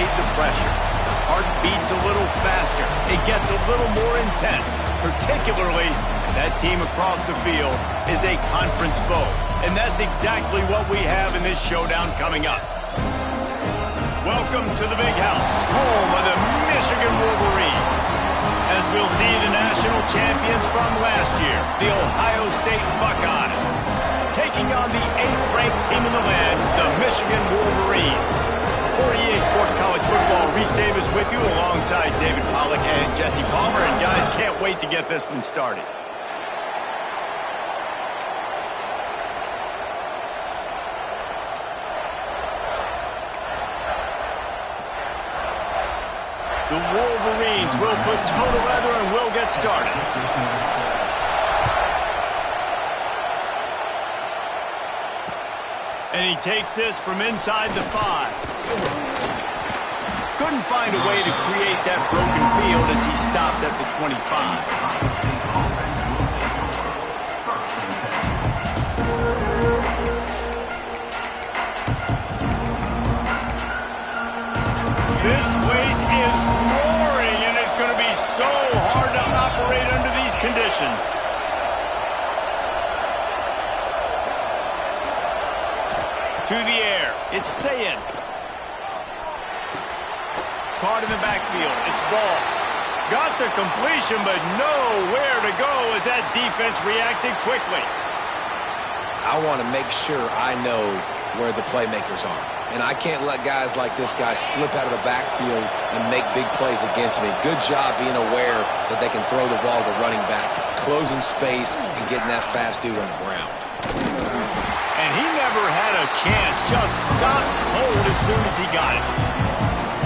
appreciate the pressure. The heart beats a little faster. It gets a little more intense, particularly that team across the field is a conference foe. And that's exactly what we have in this showdown coming up. Welcome to the Big House, home of the Michigan Wolverines. As we'll see the national champions from last year, the Ohio State Buckeyes, taking on the 8th-ranked team in the land, the Michigan Wolverines. For EA Sports College Football, Reese Davis with you alongside David Pollack and Jesse Palmer. And guys, can't wait to get this one started. The Wolverines will put total leather and will get started. And he takes this from inside the 5. Couldn't find a way to create that broken field as he stopped at the 25. This place is roaring, and it's going to be so hard to operate under these conditions. To the air, it's Sayin. Caught in the backfield, it's ball. Got the completion, but nowhere to go as that defense reacted quickly. I want to make sure I know where the playmakers are. And I can't let guys like this guy slip out of the backfield and make big plays against me. Good job being aware that they can throw the ball to the running back, closing space, and getting that fast dude on the ground. And he never had a chance, just stopped cold as soon as he got it.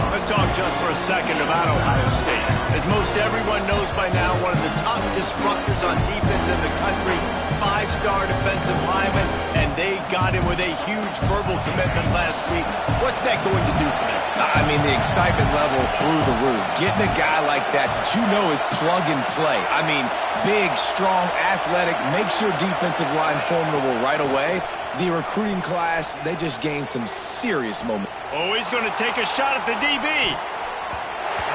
Let's talk just for a second about Ohio State. As most everyone knows by now, one of the top disruptors on defense in the country, 5-star defensive lineman, and they got him with a huge verbal commitment last week. What's that going to do for them? I mean, the excitement level through the roof. Getting a guy like that you know is plug and play. I mean, big, strong, athletic, makes your defensive line formidable right away. The recruiting class, they just gained some serious momentum. Oh, he's going to take a shot at the DB.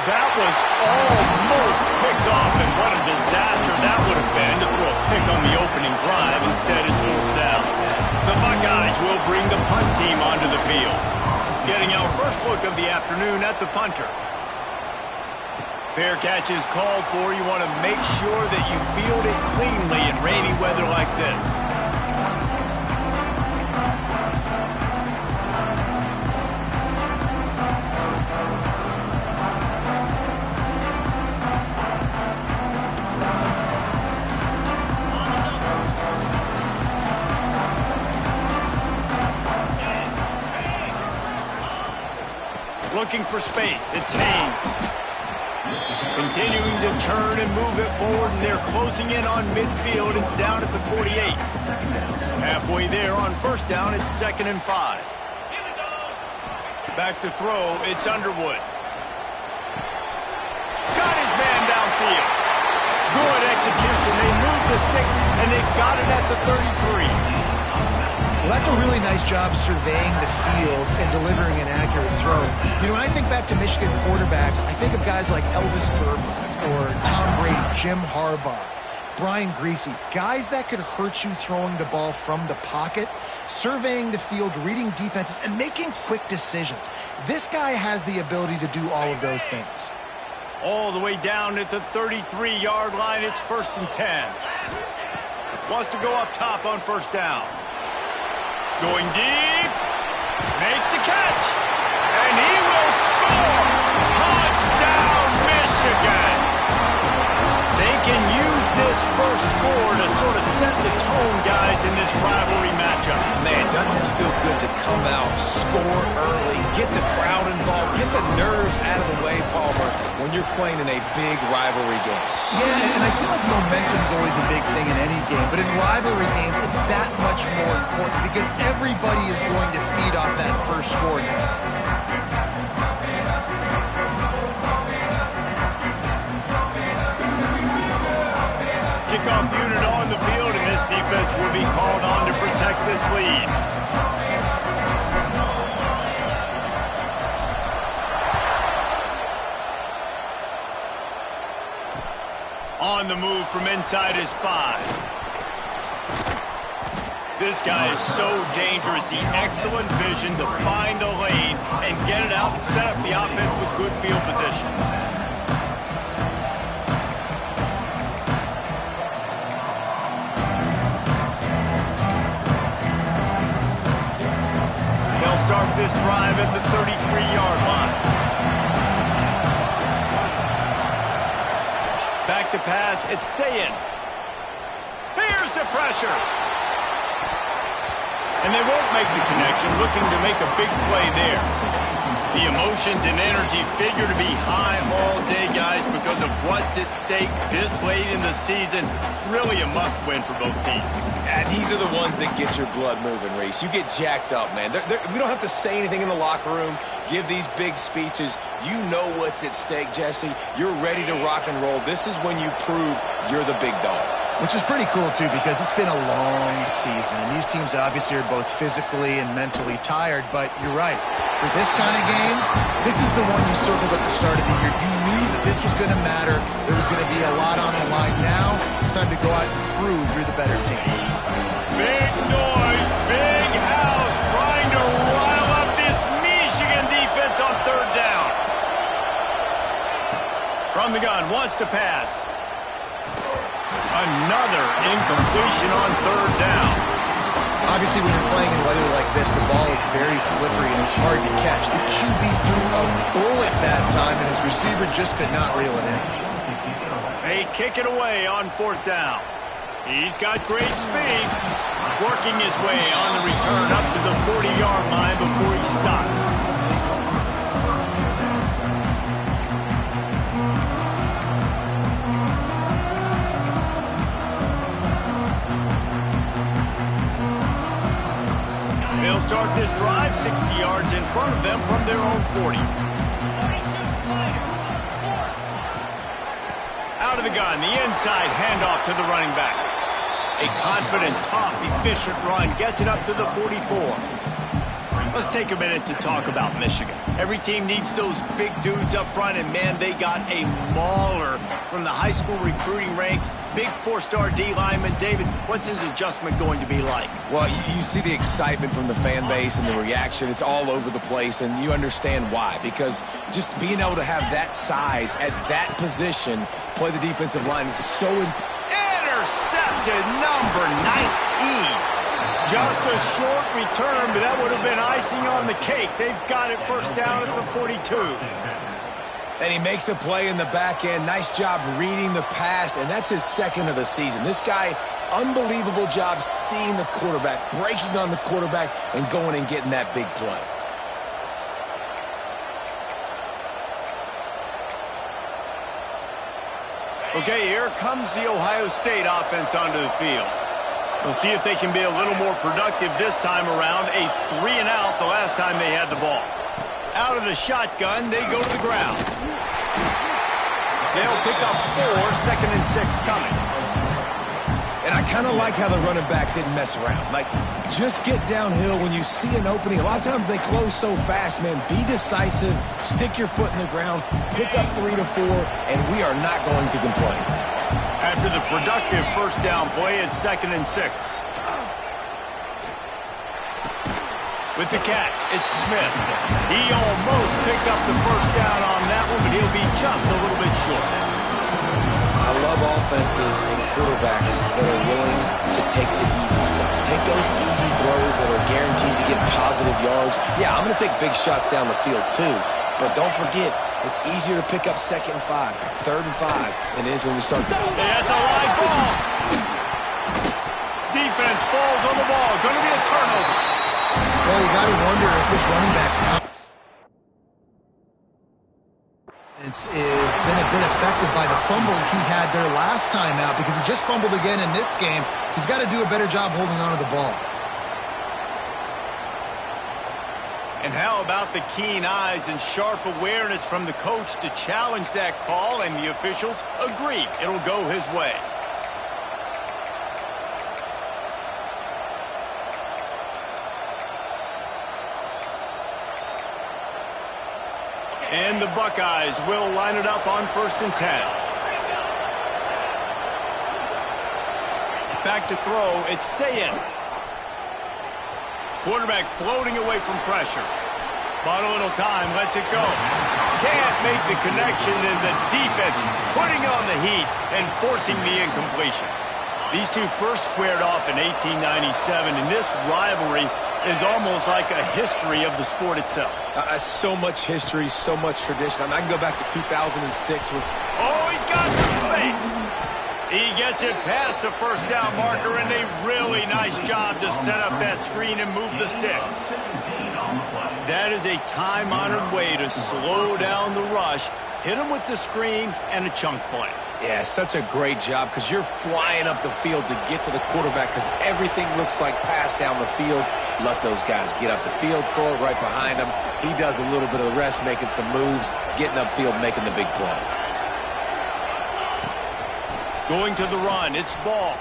That was almost picked off, and what a disaster that would have been to throw a pick on the opening drive. Instead, it's 4th down. The Buckeyes will bring the punt team onto the field. Getting our first look of the afternoon at the punter. Fair catch is called for. You want to make sure that you field it cleanly in rainy weather like this. Looking for space, it's Haynes. Continuing to turn and move it forward, and they're closing in on midfield. It's down at the 48. Halfway there on 1st down, it's 2nd and 5. Back to throw, it's Underwood. Got his man downfield. Good execution. They moved the sticks, and they've got it at the 33. Well, that's a really nice job surveying the field and delivering an accurate throw. You know, when I think back to Michigan quarterbacks, I think of guys like Elvis Grbac or Tom Brady, Jim Harbaugh, Brian Griese, guys that could hurt you throwing the ball from the pocket, surveying the field, reading defenses, and making quick decisions. This guy has the ability to do all of those things. All the way down at the 33-yard line, it's 1st and 10. Wants to go up top on 1st down. Going deep, makes the catch, and he will score! Touchdown, Michigan! They can use this first score to sort of set the tone, guys, in this rivalry matchup. Man, doesn't this feel good to come out, score early, get the crowd involved, get the nerves out of the way, Palmer, when you're playing in a big rivalry game. Yeah, and I feel like momentum's always a big thing in any game, but in rivalry games, it's that much more important because everybody is going to feed off that first score now. Kickoff unit on the field, and this defense will be called on to protect this lead. On the move from inside his 5. This guy is so dangerous. The excellent vision to find a lane and get it out and set up the offense with good field position. They'll start this drive at the 33-yard line. Back to pass, it's Sayin. Here's the pressure. And they won't make the connection, looking to make a big play there. The emotions and energy figure to be high all day, guys, because of what's at stake this late in the season. Really a must-win for both teams. Yeah, these are the ones that get your blood moving, Reese. You get jacked up, man. We don't have to say anything in the locker room, give these big speeches. You know what's at stake, Jesse. You're ready to rock and roll. This is when you prove you're the big dog. Which is pretty cool, too, because it's been a long season. And these teams obviously are both physically and mentally tired. But you're right. For this kind of game, this is the one you circled at the start of the year. You knew that this was going to matter. There was going to be a lot on the line. Now it's time to go out and prove you're the better team. Big noise, big house, trying to rile up this Michigan defense on third down. From the gun, wants to pass. Another incompletion on third down. Obviously, when you're playing in weather like this, the ball is very slippery and it's hard to catch. The QB threw a bullet that time, and his receiver just could not reel it in. They kick it away on fourth down. He's got great speed. Working his way on the return up to the 40-yard line before he stopped. They'll start this drive 60 yards in front of them from their own 40. Out of the gun, the inside handoff to the running back. A confident, tough, efficient run gets it up to the 44. Let's take a minute to talk about Michigan. Every team needs those big dudes up front, and man, they got a mauler from the high school recruiting ranks. Big 4-star D lineman. David, what's his adjustment going to be like? Well, you see the excitement from the fan base and the reaction. It's all over the place, and you understand why. Because just being able to have that size at that position, play the defensive line is so important. Intercepted, number 19. Just a short return, but that would have been icing on the cake. They've got it first down at the 42. And he makes a play in the back end. Nice job reading the pass, and that's his second of the season. This guy, unbelievable job seeing the quarterback, breaking on the quarterback, and going and getting that big play. Okay, here comes the Ohio State offense onto the field. We'll see if they can be a little more productive this time around. A 3-and-out the last time they had the ball. Out of the shotgun, they go to the ground. They'll pick up 4, second and 6 coming. And I kind of like how the running back didn't mess around. Like, just get downhill when you see an opening. A lot of times they close so fast, man. Be decisive, stick your foot in the ground, pick up 3 to 4, and we are not going to complain. After the productive first down play, it's second and 6. With the catch, it's Smith. He almost picked up the first down on that one, but he'll be just a little bit short. I love offenses and quarterbacks that are willing to take the easy stuff. Take those easy throws that are guaranteed to get positive yards. Yeah, I'm going to take big shots down the field too, but don't forget, it's easier to pick up 2nd and 5, 3rd and 5 than it is when we start. That's a live ball. Defense falls on the ball. Going to be a turnover. Well, you got to wonder if this running back's confidence is been a bit affected by the fumble he had there last time out, because he just fumbled again in this game. He's got to do a better job holding on to the ball. And how about the keen eyes and sharp awareness from the coach to challenge that call, and the officials agree it'll go his way. And the Buckeyes will line it up on 1st and 10. back to throw. It's Sayin. Quarterback floating away from pressure. Bought a little time, lets it go. Can't make the connection, and the defense putting on the heat and forcing the incompletion. These two first squared off in 1897, and this rivalry is almost like a history of the sport itself. So much history, so much tradition. I mean, I can go back to 2006 with... Oh, he's got some space. He gets it past the first down marker, and a really nice job to set up that screen and move the sticks. That is a time-honored way to slow down the rush, hit him with the screen, and a chunk play. Yeah, such a great job because you're flying up the field to get to the quarterback because everything looks like pass down the field. Let those guys get up the field, throw it right behind him. He does a little bit of the rest, making some moves, getting upfield, making the big play. Going to the run, it's ball.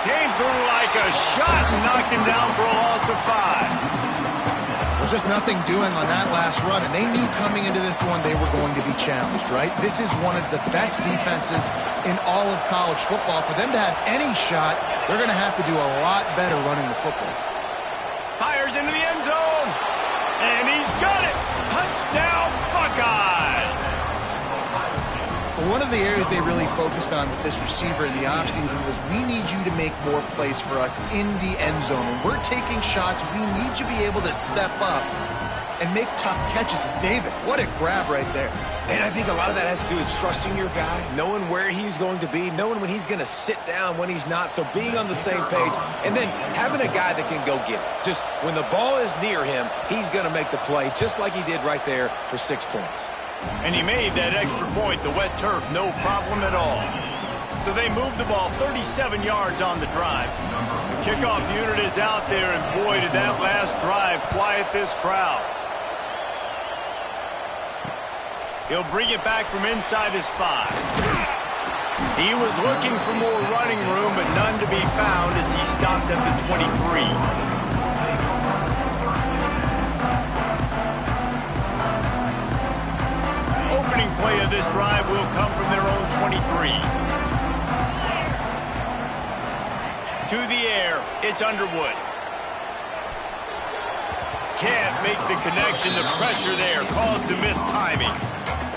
Came through like a shot and knocked him down for a loss of 5. Just nothing doing on that last run, and they knew coming into this one they were going to be challenged, right? This is one of the best defenses in all of college football. For them to have any shot, they're going to have to do a lot better running the football. Fires into the end zone, and he's got it. Touchdown, Buckeyes! One of the areas they really focused on with this receiver in the offseason was we need you to make more plays for us in the end zone. When we're taking shots, we need you to be able to step up and make tough catches. And David, what a grab right there. And I think a lot of that has to do with trusting your guy, knowing where he's going to be, knowing when he's going to sit down, when he's not. So being on the same page, and then having a guy that can go get it. Just when the ball is near him, he's going to make the play just like he did right there for 6 points. And he made that extra point, the wet turf, no problem at all. So they moved the ball 37 yards on the drive. The kickoff unit is out there, and boy, did that last drive quiet this crowd. He'll bring it back from inside his 5. He was looking for more running room, but none to be found as he stopped at the 23. Opening play of this drive will come from their own 23. To the air, it's Underwood. Can't make the connection. The pressure there caused the missed timing.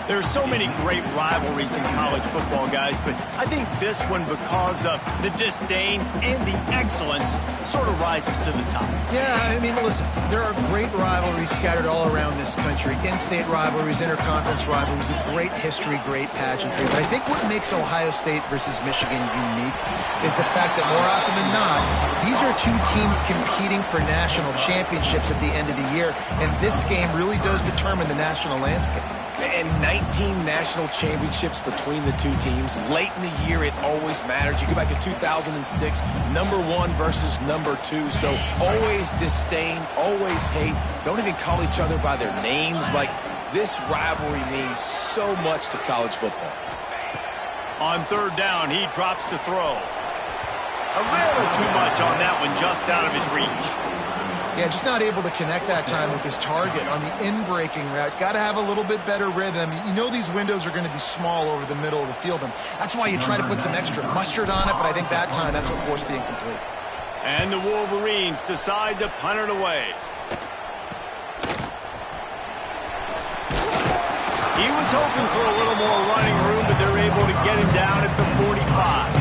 There's so many great rivalries in college football, guys, but I think this one, because of the disdain and the excellence, sort of rises to the top. Yeah, I mean, listen, there are great rivalries scattered all around this country. In-state rivalries, interconference rivalries, of great history, great pageantry. But I think what makes Ohio State versus Michigan unique is the fact that more often than not, these are two teams competing for national championships at the end of the year, and this game really does determine the national landscape. And 19 national championships between the two teams. Late in the year, it always matters. You go back to 2006, #1 versus #2. So always disdain, always hate. Don't even call each other by their names. Like, this rivalry means so much to college football. On 3rd down, he drops to throw. A little too much on that one, just out of his reach. Yeah, just not able to connect that time with his target on the in-breaking route. Got to have a little bit better rhythm. You know these windows are going to be small over the middle of the field, and that's why you try to put some extra mustard on it, but I think that time that's what forced the incomplete. And the Wolverines decide to punt it away. He was hoping for a little more running room, but they're able to get him down at the 45.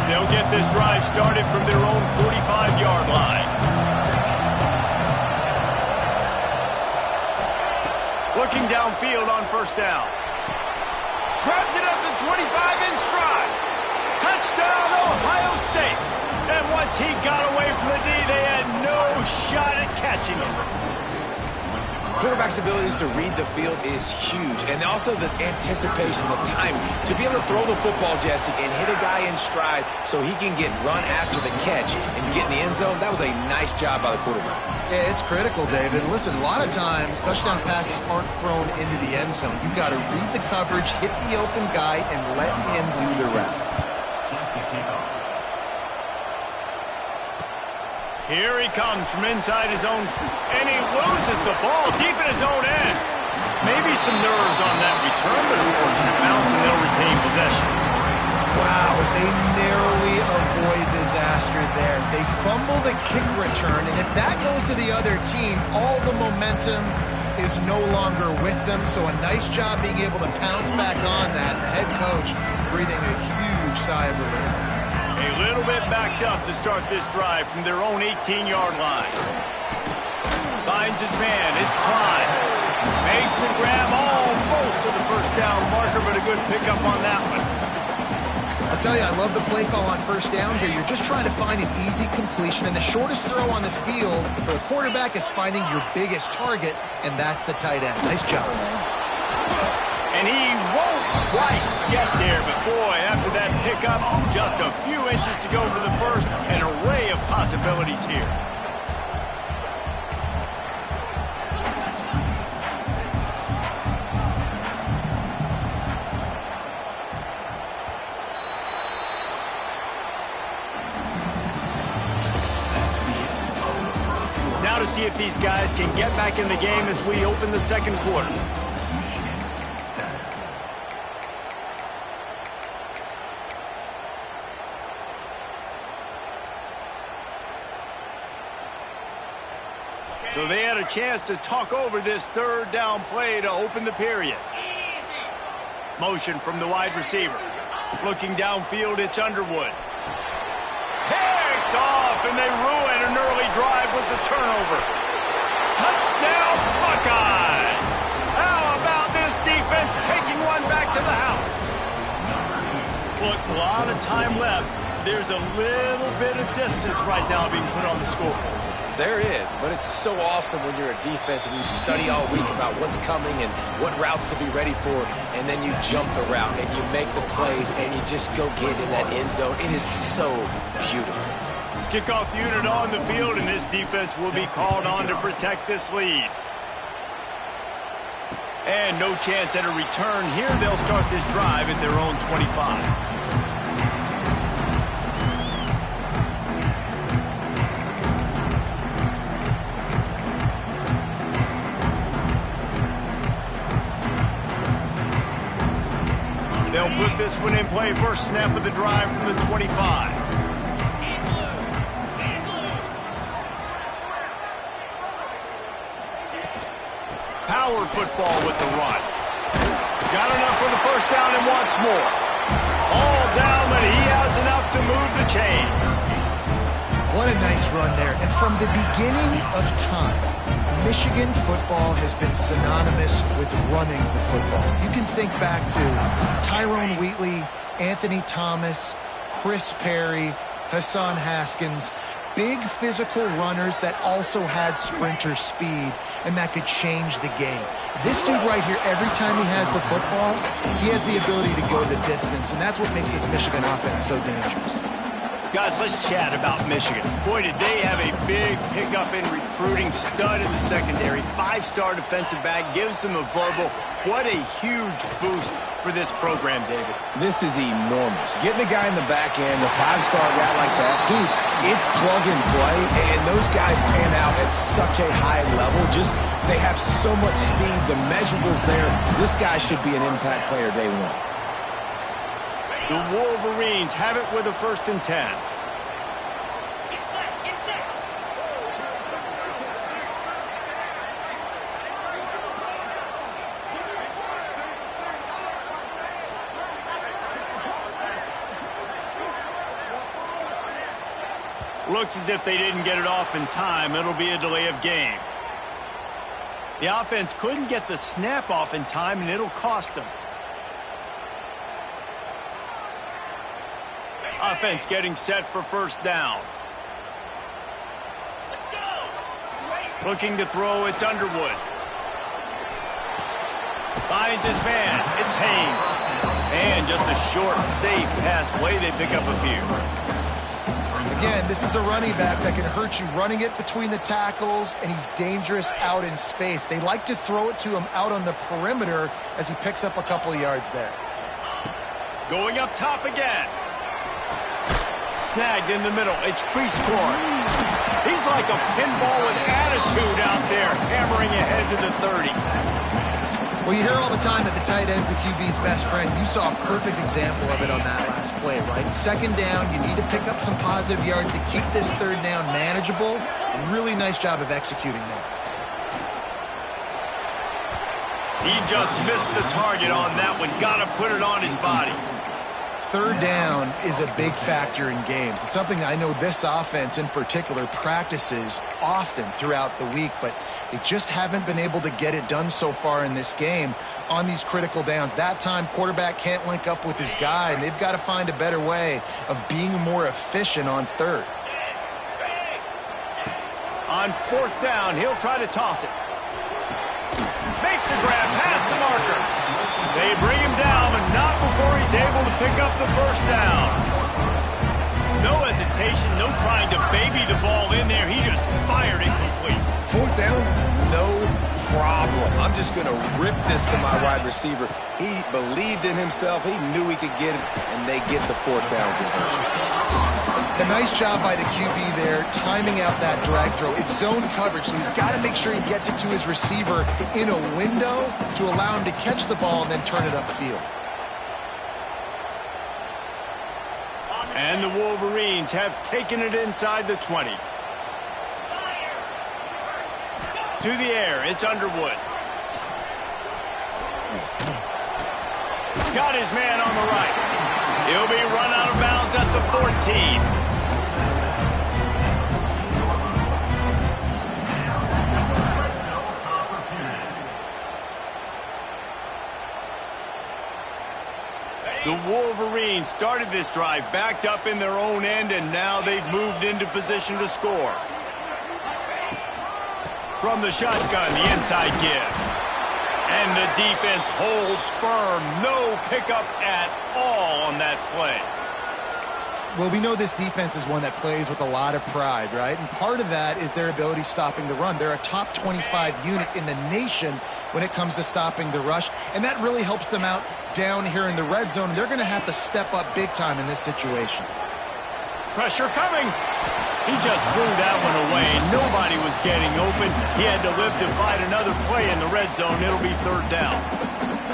They'll get this drive started from their own 45-yard line. Looking downfield on 1st down. Grabs it up to 25 in stride. Touchdown, Ohio State. And once he got away from the D, they had no shot at catching him. Quarterback's abilities to read the field is huge, and also the anticipation, the timing. To be able to throw the football, Jesse, and hit a guy in stride so he can get run after the catch and get in the end zone, that was a nice job by the quarterback. Yeah, it's critical, David. Listen, a lot of times touchdown passes aren't thrown into the end zone. You've got to read the coverage, hit the open guy, and let him do the rest. Here he comes from inside his own, and he loses the ball deep in his own end. Maybe some nerves on that return, but a fortunate bounce, and they'll retain possession. Wow, they narrowly avoid disaster there. They fumble the kick return, and if that goes to the other team, all the momentum is no longer with them. So a nice job being able to pounce back on that. The head coach breathing a huge sigh of relief. A little bit backed up to start this drive from their own 18-yard line. Finds his man. It's Klein. Makes the grab almost to the first down marker, but a good pickup on that one. I'll tell you, I love the play call on first down here. You're just trying to find an easy completion, and the shortest throw on the field for the quarterback is finding your biggest target, and that's the tight end. Nice job. And he won't quite get there, but boy, after that pickup, just a few inches to go for the first, an array of possibilities here. Now to see if these guys can get back in the game as we open the second quarter. So they had a chance to talk over this third down play to open the period. Motion from the wide receiver. Looking downfield, it's Underwood. Picked off, and they ruin an early drive with the turnover. Touchdown, Buckeyes! How about this defense taking one back to the house? Look, a lot of time left. There's a little bit of distance right now being put on the scoreboard. There is, but it's so awesome when you're a defense and you study all week about what's coming and what routes to be ready for, and then you jump the route and you make the plays and you just go get in that end zone. It is so beautiful. Kickoff unit on the field, and this defense will be called on to protect this lead. And no chance at a return here. They'll start this drive at their own 25. They'll put this one in play. First snap of the drive from the 25. Power football with the run. Got enough for the first down and wants more. All down, but he has enough to move the chains. What a nice run there. And from the beginning of time, Michigan football has been synonymous with running the football. You can think back to Tyrone Wheatley, Anthony Thomas, Chris Perry, Hassan Haskins, big physical runners that also had sprinter speed and that could change the game. This dude right here, every time he has the football, he has the ability to go the distance, and that's what makes this Michigan offense so dangerous. Guys, let's chat about Michigan. Boy, did they have a big pickup in recruiting. Stud in the secondary. 5-star defensive back. Gives them a verbal. What a huge boost for this program, David. This is enormous. Getting a guy in the back end, a 5-star guy like that, dude, it's plug and play, and those guys pan out at such a high level. Just, they have so much speed. The measurables there. This guy should be an impact player day one. The Wolverines have it with a 1st and 10. Looks as if they didn't get it off in time. It'll be a delay of game. The offense couldn't get the snap off in time, and it'll cost them. Offense getting set for first down. Let's go. Looking to throw, it's Underwood. Finds his man, it's Haynes. And just a short, safe pass play, they pick up a few. Again, this is a running back that can hurt you running it between the tackles, and he's dangerous out in space. They like to throw it to him out on the perimeter as he picks up a couple of yards there. Going up top again. snagged in the middle. It's crease score. He's like a pinball with attitude out there, hammering ahead to the 30. Well, you hear all the time that the tight end's the QB's best friend. You saw a perfect example of it on that last play, right? Second down, you need to pick up some positive yards to keep this third down manageable. Really nice job of executing that. He just missed the target on that one. Got to put it on his body. Third down is a big factor in games. It's something I know this offense in particular practices often throughout the week, but they just haven't been able to get it done so far in this game on these critical downs. That time, quarterback can't link up with his guy, and they've got to find a better way of being more efficient on third. On fourth down, he'll try to toss it. Makes a grab past the marker. They bring him down, but not before he's able to pick up the first down. No hesitation, no trying to baby the ball in there. He just fired it complete. Fourth down, no problem. I'm just going to rip this to my wide receiver. He believed in himself. He knew he could get it, and they get the fourth down conversion. A nice job by the QB there, timing out that drag throw. It's zone coverage, so he's got to make sure he gets it to his receiver in a window to allow him to catch the ball and then turn it upfield. And the Wolverines have taken it inside the 20. To the air, it's Underwood. Got his man on the right. He'll be run out of bounds at the 14. The Wolverines started this drive backed up in their own end, and now they've moved into position to score. From the shotgun, the inside give. And the defense holds firm. No pickup at all on that play. Well, we know this defense is one that plays with a lot of pride, right? And part of that is their ability stopping the run. They're a top 25 unit in the nation when it comes to stopping the rush, and that really helps them out down here in the red zone. They're going to have to step up big time in this situation. Pressure coming. He just threw that one away. Nobody was getting open. He had to live to fight another play in the red zone. It'll be third down.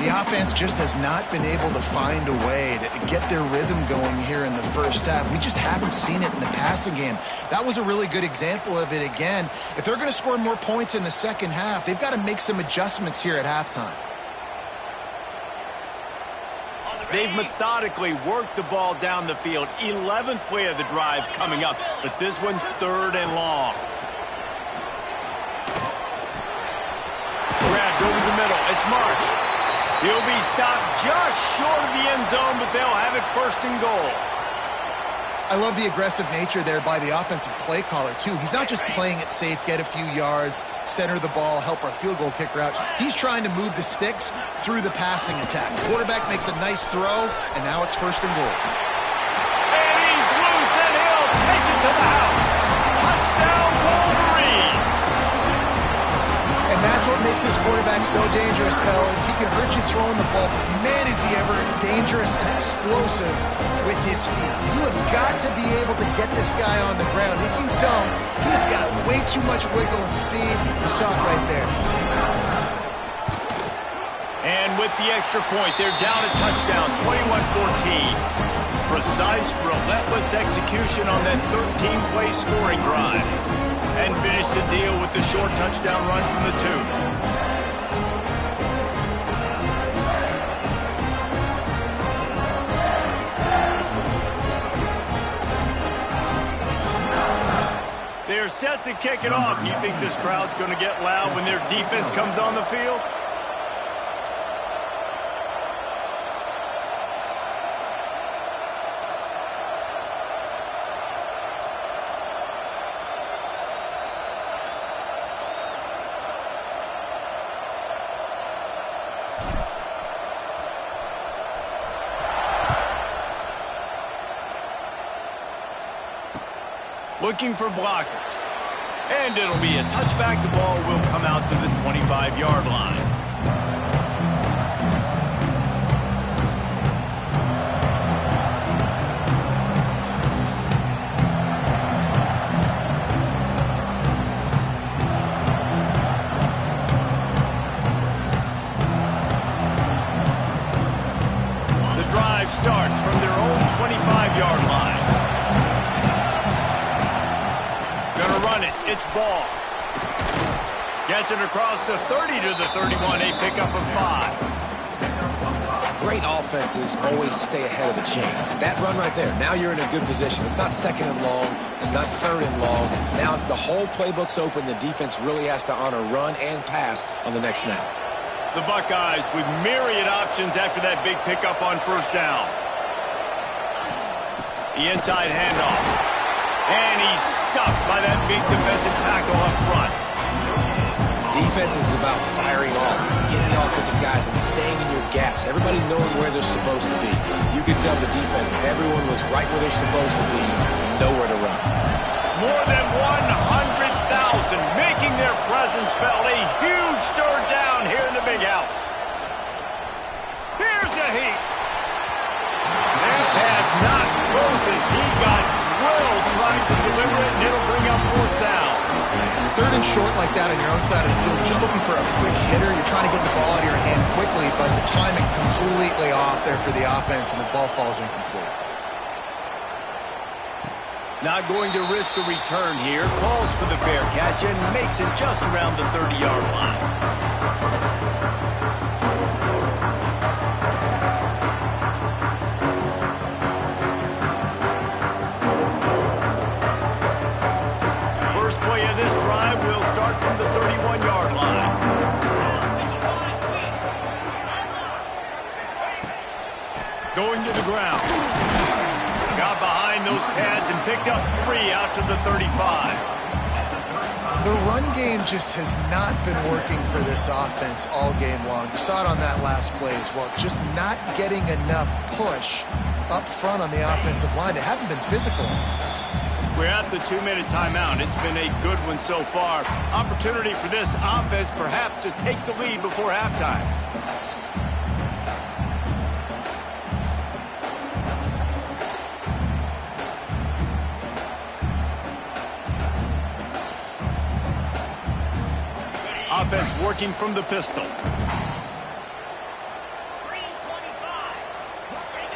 The offense just has not been able to find a way to get their rhythm going here in the first half. We just haven't seen it in the passing game. That was a really good example of it again. If they're going to score more points in the second half, they've got to make some adjustments here at halftime. They've methodically worked the ball down the field. 11th play of the drive coming up, but this one third and long. Grabbed over the middle. It's Marsh. He'll be stopped just short of the end zone, but they'll have it first and goal. I love the aggressive nature there by the offensive play caller, too. He's not just playing it safe, get a few yards, center the ball, help our field goal kicker out. He's trying to move the sticks through the passing attack. Quarterback makes a nice throw, and now it's first and goal. And he's loose, and he'll take it to the house. Touchdown, Wolverine. And that's what makes this quarterback so dangerous, fellas. He can hurt you throwing the ball, but man, is he ever dangerous and explosive with his feet. You have got to be able to get this guy on the ground. If you don't, he's got way too much wiggle and speed. You saw it right there. And with the extra point, they're down a touchdown, 21-14. Precise, relentless execution on that 13-play scoring drive. And finish the deal with the short touchdown run from the 2. They're set to kick it off. You think this crowd's going to get loud when their defense comes on the field? Looking for blockers. And it'll be a touchback. The ball will come out to the 25-yard line. drive starts from their own 25-yard line. Gonna run it. It's ball. Gets it across the 30 to the 31. A pickup of 5. Great offenses always stay ahead of the chains. That run right there, now you're in a good position. It's not second and long. It's not third and long. Now it's the whole playbook's open. The defense really has to honor run and pass on the next snap. The Buckeyes with myriad options after that big pickup on first down. The inside handoff. And he's stuffed by that big defensive tackle up front. Defense is about firing off, getting the offensive guys and staying in your gaps. Everybody knowing where they're supposed to be. You could tell the defense, everyone was right where they're supposed to be, nowhere to run. More than 100,000 making their presence felt. A huge third down here in the big house. Here's a heat. That pass not close as he got drilled trying to deliver it, and it'll bring up fourth down. Third and short like that on your own side of the field, you're just looking for a quick hitter. You're trying to get the ball out of your hand quickly, but the timing completely off there for the offense, and the ball falls incomplete. Not going to risk a return here. Calls for the fair catch and makes it just around the 30-yard line. First play of this drive will start from the 31-yard line. Going to the ground. Got behind those pads and picked up 3 out to the 35. The run game just has not been working for this offense all game long. You saw it on that last play as well. Just not getting enough push up front on the offensive line. They haven't been physical. We're at the 2-minute timeout. It's been a good one so far. Opportunity for this offense perhaps to take the lead before halftime. Offense working from the pistol.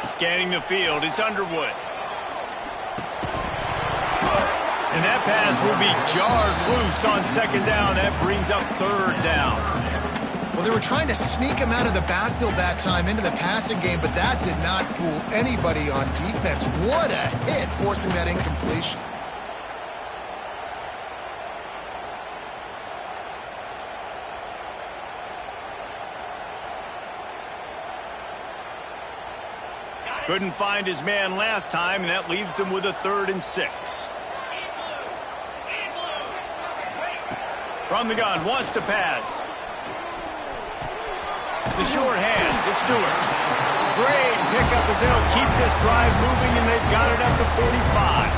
Scanning the field. It's Underwood. And that pass will be jarred loose on second down. That brings up third down. Well, they were trying to sneak him out of the backfield that time into the passing game, but that did not fool anybody on defense. What a hit, forcing that incompletion. Couldn't find his man last time, and that leaves him with a 3rd and 6. From the gun, wants to pass. The short hands, it's Stewart. Great pickup as they'll keep this drive moving, and they've got it up to 45.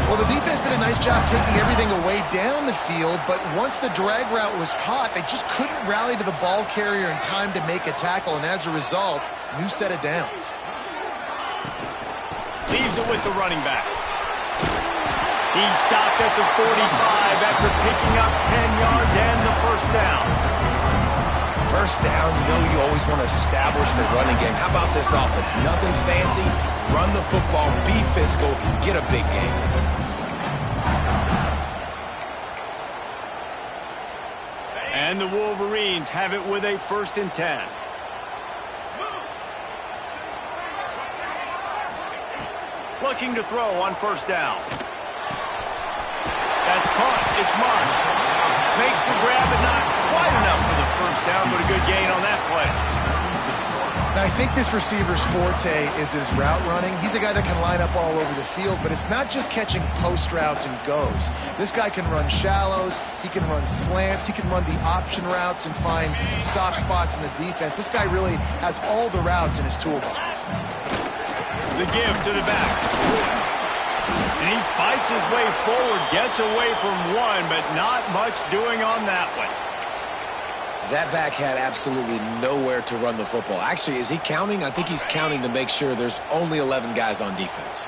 Well, the defense did a nice job taking everything away down the field, but once the drag route was caught, they just couldn't rally to the ball carrier in time to make a tackle, and as a result, new set of downs. Leaves it with the running back. He stopped at the 45 after picking up 10 yards and the first down. First down, you know you always want to establish the running game. How about this offense? Nothing fancy. Run the football, be physical, get a big game. And the Wolverines have it with a 1st and 10. Looking to throw on first down. That's caught. It's Mich. Makes the grab, but not quite enough for the first down, but a good gain on that play. Now, I think this receiver's forte is his route running. He's a guy that can line up all over the field, but it's not just catching post routes and goes. This guy can run shallows, he can run slants, he can run the option routes and find soft spots in the defense. This guy really has all the routes in his toolbox. The give to the back. And he fights his way forward, gets away from one, but not much doing on that one. That back had absolutely nowhere to run the football. Actually, is he counting? I think he's counting to make sure there's only 11 guys on defense.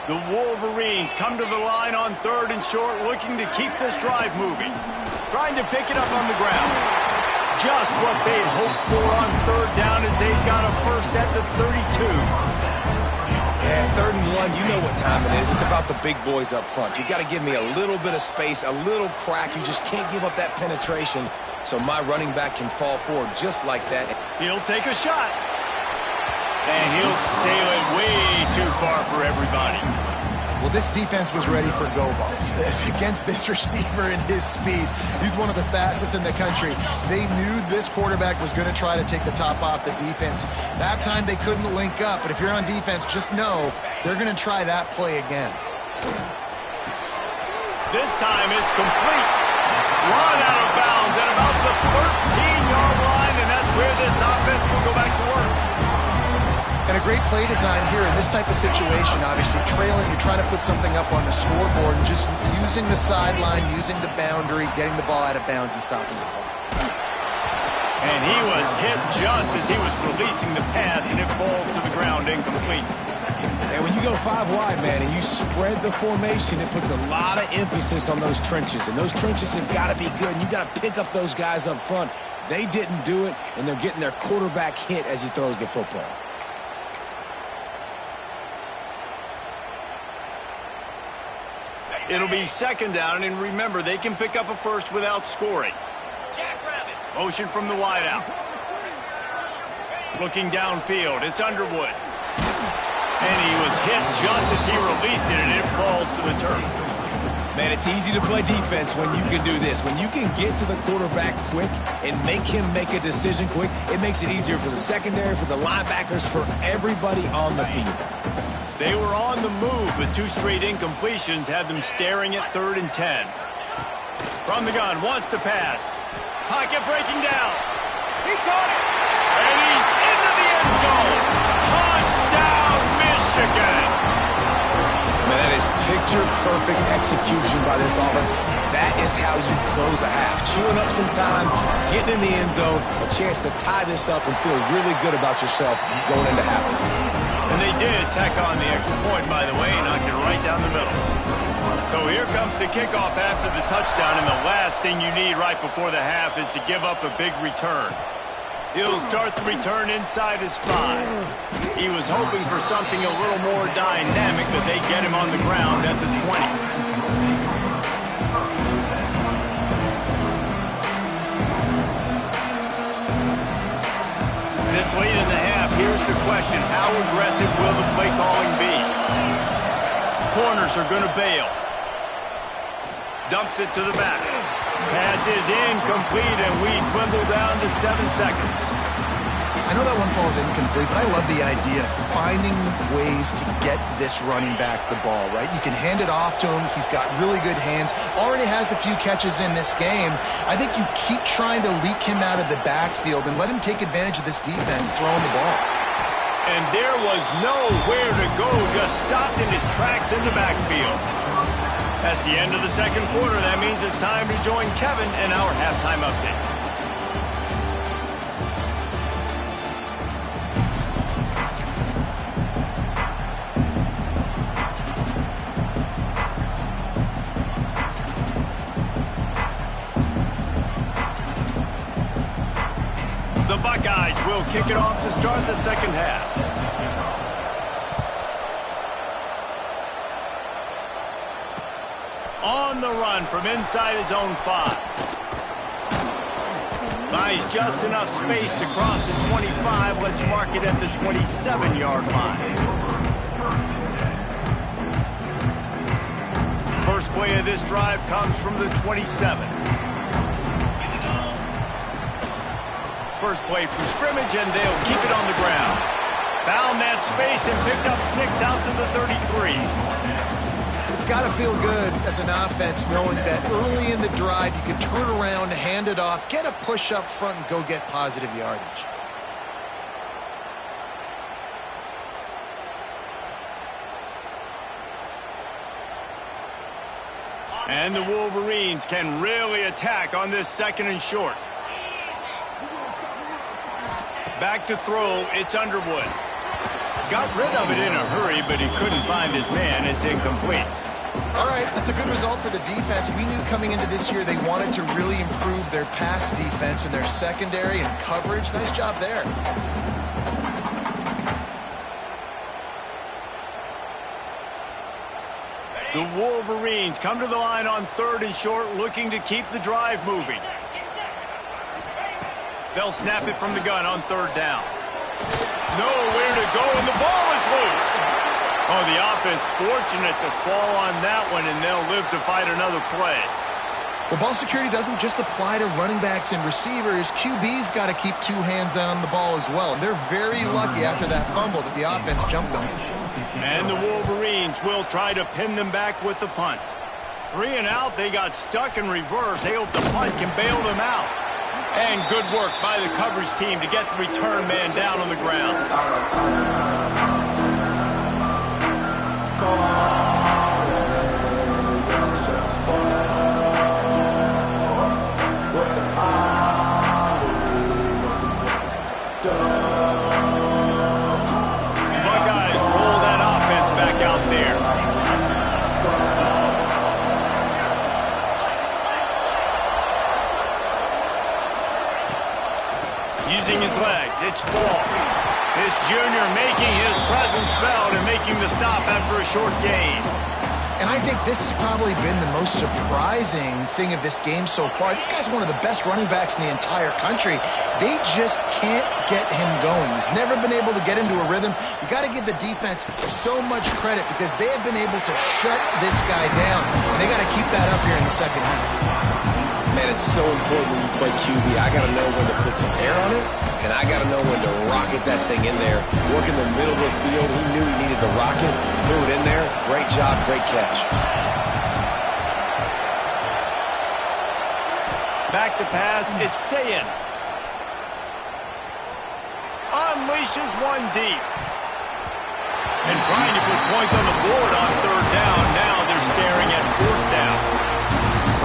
The Wolverines come to the line on 3rd and short, looking to keep this drive moving. Trying to pick it up on the ground. just what they'd hoped for on third down as they've got a first at the 32. Yeah, 3rd and 1, you know what time it is. It's about the big boys up front. You got to give me a little bit of space, a little crack. You just can't give up that penetration, so my running back can fall forward just like that. He'll take a shot. And he'll sail it way too far for everybody. Well, this defense was ready for go balls against this receiver and his speed. He's one of the fastest in the country. They knew this quarterback was going to try to take the top off the defense. That time they couldn't link up, but if you're on defense, just know they're going to try that play again. This time it's complete. Run out of bounds at about the 13-yard line, and that's where this offense will go back to work. And a great play design here in this type of situation. Obviously trailing, you're trying to put something up on the scoreboard, and just using the sideline, using the boundary, getting the ball out of bounds and stopping the clock. And he was hit just as he was releasing the pass, and it falls to the ground incomplete. And when you go 5 wide, man, and you spread the formation, it puts a lot of emphasis on those trenches. And those trenches have got to be good, and you got to pick up those guys up front. They didn't do it, and they're getting their quarterback hit as he throws the football. It'll be 2nd down, and remember, they can pick up a first without scoring. Motion from the wideout. Looking downfield, it's Underwood. And he was hit just as he released it, and it falls to the turf. Man, it's easy to play defense when you can do this. When you can get to the quarterback quick and make him make a decision quick, it makes it easier for the secondary, for the linebackers, for everybody on the field. They were on the move, but 2 straight incompletions had them staring at 3rd and 10. From the gun, wants to pass. Pocket breaking down. He caught it. And he's into the end zone. Touchdown, Michigan. Man, that is picture-perfect execution by this offense. That is how you close a half. Chewing up some time, getting in the end zone, a chance to tie this up and feel really good about yourself going into halftime. And they did tack on the extra point, by the way, knocked it right down the middle. So here comes the kickoff after the touchdown, and the last thing you need right before the half is to give up a big return. He'll start the return inside his 5. He was hoping for something a little more dynamic, but they get him on the ground at the 20. This late in the half, here's the question. How aggressive will the play calling be? Corners are going to bail. Dumps it to the back. Pass is incomplete, and we dwindle down to 7 seconds. I know that one falls incomplete, but I love the idea of finding ways to get this running back the ball, right? You can hand it off to him. He's got really good hands. Already has a few catches in this game. I think you keep trying to leak him out of the backfield and let him take advantage of this defense throwing the ball. And there was nowhere to go, just stopped in his tracks in the backfield. That's the end of the 2nd quarter. That means it's time to join Kevin in our halftime update. The Buckeyes will kick it off to start the 2nd half. On the run from inside his own 5. Buys just enough space to cross the 25. Let's mark it at the 27-yard line. First play of this drive comes from the 27. First play from scrimmage, and they'll keep it on the ground. Found that space and picked up 6 out to the 33. It's got to feel good as an offense knowing that early in the drive you can turn around, hand it off, get a push up front, and go get positive yardage. And the Wolverines can really attack on this 2nd and short. Back to throw, it's Underwood. Got rid of it in a hurry, but he couldn't find his man. It's incomplete. All right, that's a good result for the defense. We knew coming into this year they wanted to really improve their pass defense and their secondary and coverage. Nice job there. The Wolverines come to the line on 3rd and short, looking to keep the drive moving. They'll snap it from the gun on 3rd down. Nowhere to go, and the ball is loose. Oh, the offense fortunate to fall on that one, and they'll live to fight another play. Well, ball security doesn't just apply to running backs and receivers. QB's got to keep 2 hands on the ball as well. And they're very lucky after that fumble that the offense jumped them. And the Wolverines will try to pin them back with the punt. 3 and out, they got stuck in reverse. They hope the punt can bail them out. And good work by the coverage team to get the return man down on the ground. Buckeyes roll that offense back out there. Using his legs, it's ball. This junior making his presence felt and making the stop after a short gain. And I think this has probably been the most surprising thing of this game so far. This guy's one of the best running backs in the entire country. They just can't get him going. He's never been able to get into a rhythm. You got to give the defense so much credit because they have been able to shut this guy down. And they got to keep that up here in the second half. Man, it's so important when you play QB. I got to know when to put some air on it, and I got to know when to rocket that thing in there. Work in the middle of the field. He knew he needed the rocket. Threw it in there. Great job, great catch. Back to pass, it's Sayin. Unleashes one deep. And trying to put points on the board on 3rd down. Now they're staring at 4th down.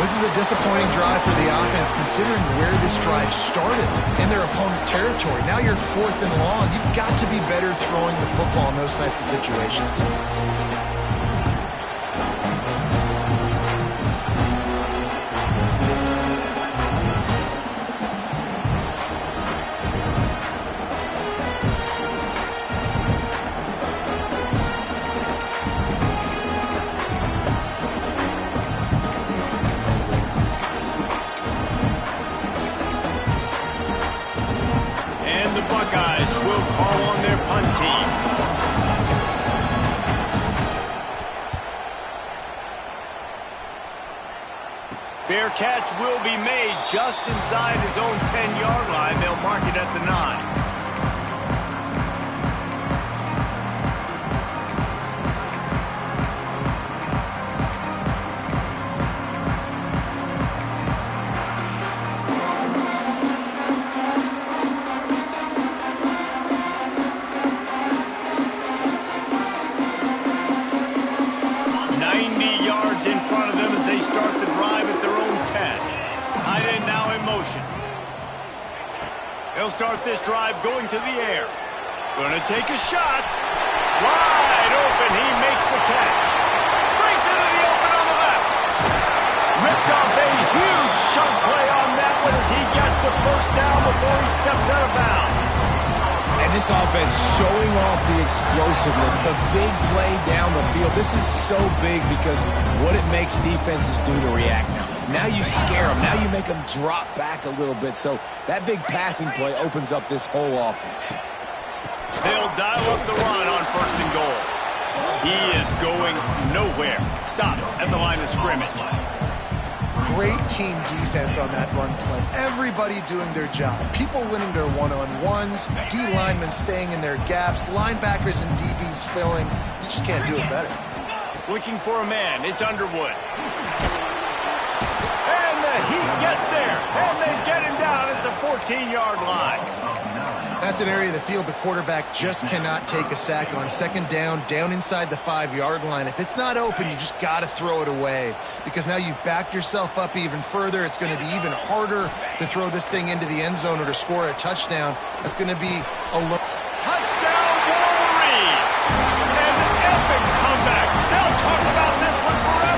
This is a disappointing drive for the offense considering where this drive started in their opponent territory. Now you're 4th and long. You've got to be better throwing the football in those types of situations. Buckeyes will call on their punt team. Fair catch will be made just inside his own 10-yard line. They'll mark it at the 9. They'll start this drive going to the air. Going to take a shot. Wide open. He makes the catch. Brings it to the open on the left. Ripped off a huge chunk play on that one as he gets the 1st down before he steps out of bounds. And this offense showing off the explosiveness, the big play down the field. This is so big because what it makes defenses do to react now. Now you scare them. Now you make them drop back a little bit. So that big passing play opens up this whole offense. They'll dial up the run on 1st and goal. He is going nowhere. Stop at the line of scrimmage. Great team defense on that run play. Everybody doing their job. People winning their one-on-ones. D linemen staying in their gaps. Linebackers and DBs filling. You just can't do it better. Looking for a man. It's Underwood. He gets there, and they get him down at the 14-yard line. That's an area of the field the quarterback just cannot take a sack on. 2nd down, down inside the 5-yard line. If it's not open, you just got to throw it away because now you've backed yourself up even further. It's going to be even harder to throw this thing into the end zone or to score a touchdown. That's going to be a touchdown Wolverines. An epic comeback. They'll talk about this one forever.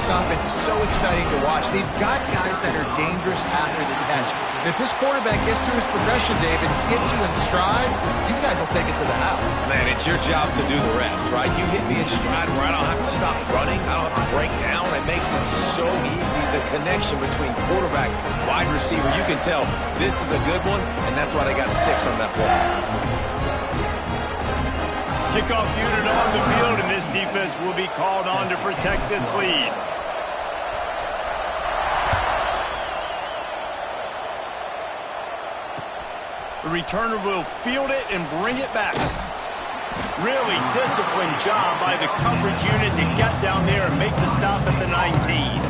this offense is so exciting to watch. They've got guys that are dangerous after the catch. And if this quarterback gets through his progression, David, hits you in stride, these guys will take it to the house. Man, it's your job to do the rest, right? You hit me in stride where I don't have to stop running. I don't have to break down. It makes it so easy. The connection between quarterback, wide receiver, you can tell this is a good one, and that's why they got 6 on that play. Kickoff unit on the field, and this defense will be called on to protect this lead. The returner will field it and bring it back. Really disciplined job by the coverage unit to get down there and make the stop at the 19.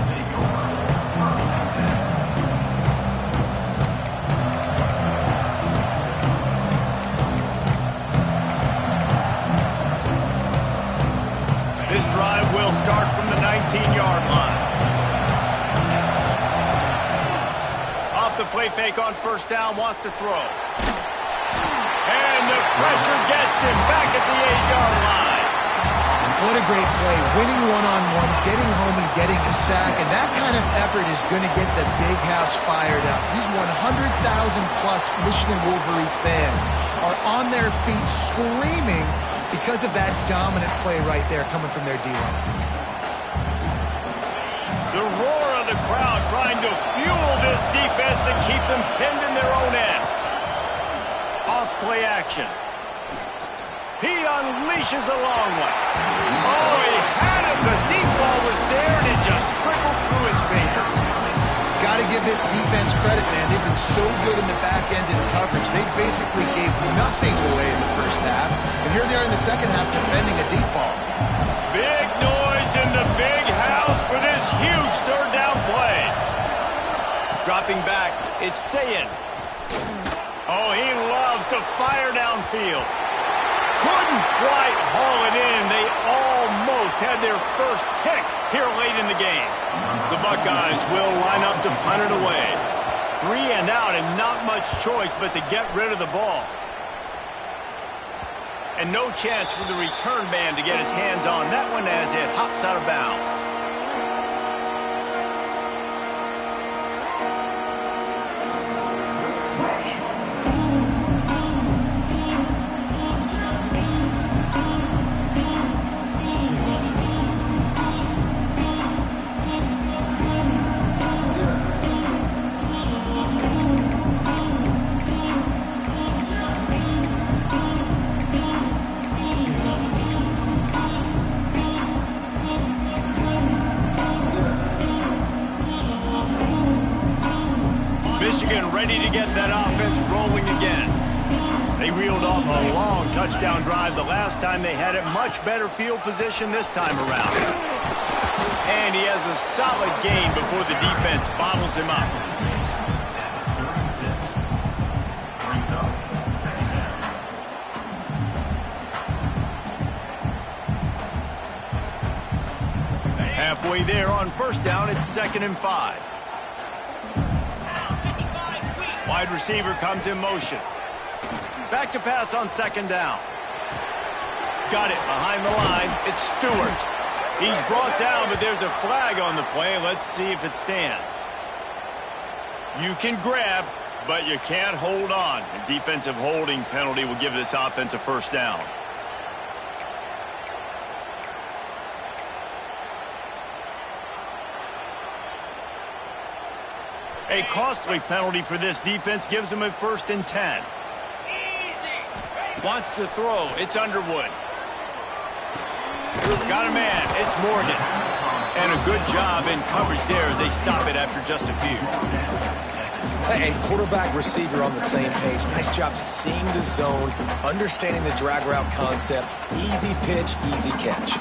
This drive will start from the 19-yard line. Off the play fake on first down, wants to throw. And the pressure gets him back at the 8-yard line. What a great play. Winning one-on-one, getting home and getting a sack, and that kind of effort is going to get the big house fired up. These 100,000-plus Michigan Wolverine fans are on their feet screaming because of that dominant play right there coming from their D-line. The roar of the crowd trying to fuel this defense to keep them pinned in their own end. Off play action. He unleashes a long one. Oh, he had him. The deep ball was there, and it just trickled through his fingers. Got to give this defense credit, man. They've been so good in the back end in coverage. They basically gave nothing away in the first half, and here they are in the second half defending a deep ball. Big noise in the big house for this huge third down play. Dropping back, it's Sayin. Oh, he loves to fire downfield. Couldn't quite haul it in. They almost had their first pick here late in the game. The Buckeyes will line up to punt it away. 3 and out, and not much choice but to get rid of the ball. And no chance for the return man to get his hands on that one as it hops out of bounds. Michigan ready to get that offense rolling again. They reeled off a long touchdown drive the last time they had it. Much better field position this time around. And he has a solid gain before the defense bottles him up. Halfway there on first down, it's 2nd and 5. Wide receiver comes in motion. Back to pass on 2nd down. Got it behind the line. It's Stewart. He's brought down, but there's a flag on the play. Let's see if it stands. You can grab, but you can't hold on. A defensive holding penalty will give this offense a first down. A costly penalty for this defense gives them a 1st and 10. Wants to throw. It's Underwood. Got a man. It's Morgan. And a good job in coverage there as they stop it after just a few. And quarterback receiver on the same page. Nice job seeing the zone, understanding the drag route concept. Easy pitch, easy catch.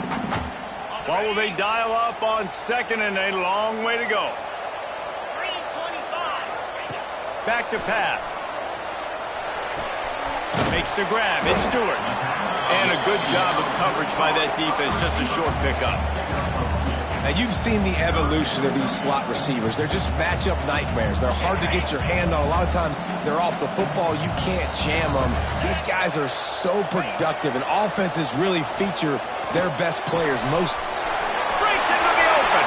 What will they dial up on 2nd and a long way to go? Back to pass. Makes the grab. It's Stewart. And a good job of coverage by that defense. Just a short pickup. Now, you've seen the evolution of these slot receivers. They're just matchup nightmares. They're hard to get your hand on. A lot of times, they're off the football. You can't jam them. These guys are so productive, and offenses really feature their best players most. Breaks into the open.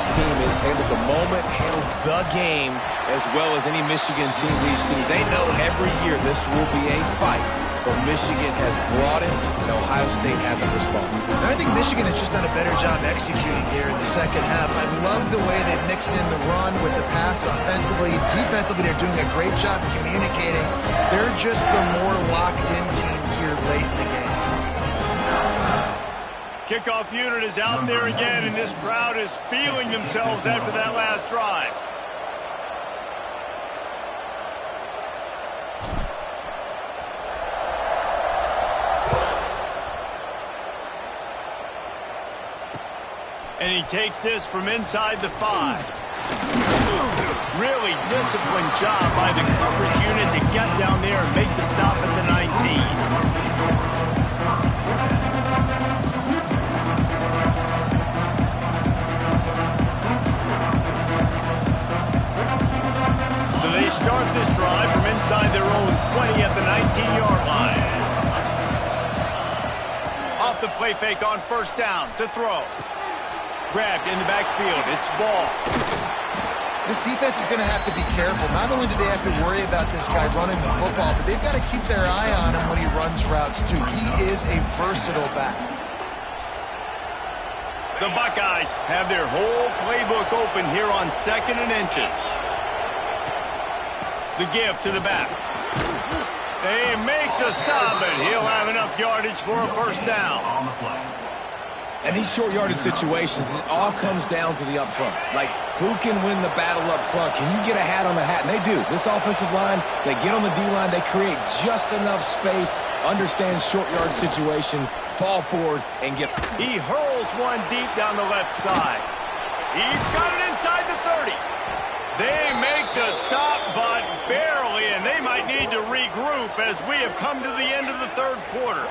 this team has handled the moment, handled the game as well as any Michigan team we've seen. They know every year this will be a fight, but Michigan has brought it, and Ohio State hasn't responded. And I think Michigan has just done a better job executing here in the second half. I love the way they've mixed in the run with the pass offensively. Defensively, they're doing a great job communicating. They're just the more locked-in team here late in the game. Kickoff unit is out there again, and this crowd is feeling themselves after that last drive. And he takes this from inside the 5. Really disciplined job by the coverage unit to get down there and make the stop at the 19. So they start this drive from inside their own 20 at the 19-yard line. Off the play fake on first down to throw. Grabbed in the backfield. It's ball. This defense is going to have to be careful. Not only do they have to worry about this guy running the football, but they've got to keep their eye on him when he runs routes, too. He is a versatile back. The Buckeyes have their whole playbook open here on 2nd and inches. The give to the back. They make the stop, and he'll have enough yardage for a first down. And these short yardage situations, it all comes down to the up front. Like, who can win the battle up front? Can you get a hat on the hat? And they do. This offensive line, they get on the D-line, they create just enough space, understand short yardage situation, fall forward, and get... He hurls one deep down the left side. He's got it inside the 30. They make the stop, but barely, and they might need to regroup as we have come to the end of the third quarter.